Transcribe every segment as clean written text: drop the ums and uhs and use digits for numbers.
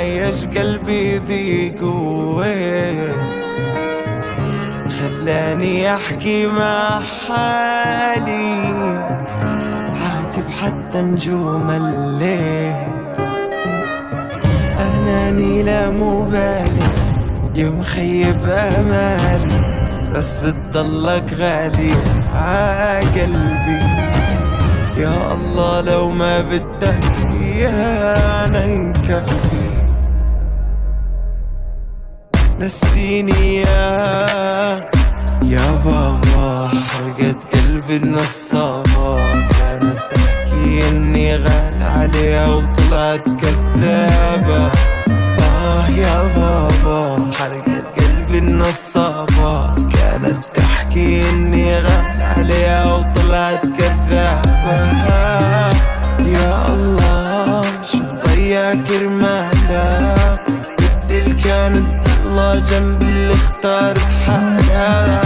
عايش قلبي ذي قوة، خلاني أحكي مع حالي، عاتب حتى نجوم الليل. أناني لا مبالي يا مخيب أمالي، بس بتضلك غالي عقلبي. يا الله لو ما بدك إيانا نكفي، نسيني يا بابا. حرقت قلبي النصابة، كانت تحكي إني غال عليها وطلعت كذابة. يا بابا حرقت قلبي النصابة، كانت تحكي إني غال عليها وطلعت كذابة. يا الله شو ضيع كرمالها، بدل كانت الله جنبي اللي اختارت حالها.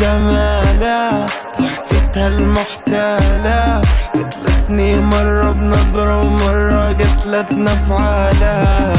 جمالها ضحكتها المحتالة، قتلتني مرة بنظرة ومرة قتلتنا بفعالها.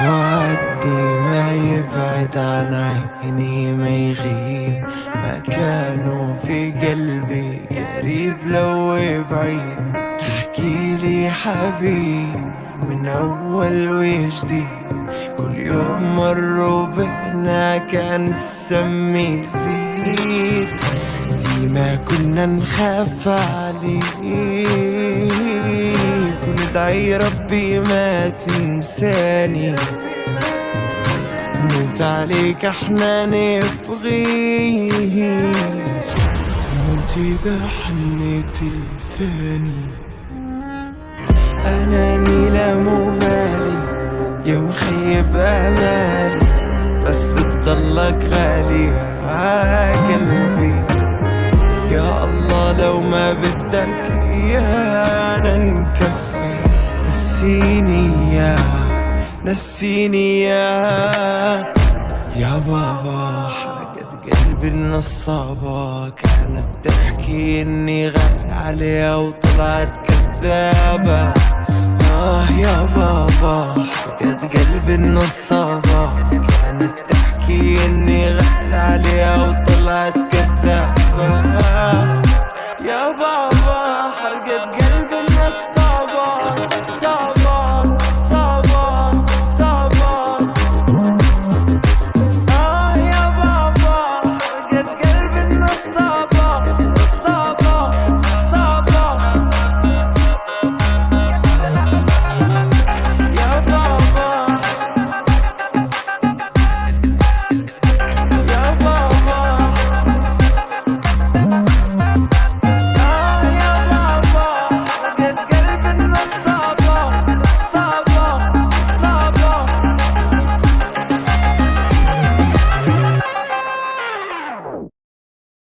وعدني ما يبعد عن عيني ما يغيب، مكانه في قلبي قريب لو بعيد. احكيلي حبيب من أول وجديد، كل يوم مروا بينا كان السم يزيد. ديما كنا نخاف عليك وندعي ربي ما تنساني، نموت عليك احنا نبغيك، نموت إذا حنيت الثاني. أناني لا مبالي يا مخيب أمالي، بس بتضلك غالي عقلبي. يا الله لو ما بدك إيانا نكفي، نسيني يا بابا. حرقت قلبي النصابة، كانت تحكي إني غالي عليها وطلعت كذابة. يا بابا حرقت قلبي النصابة، كانت تحكي إني غالي عليها وطلعت كذابة.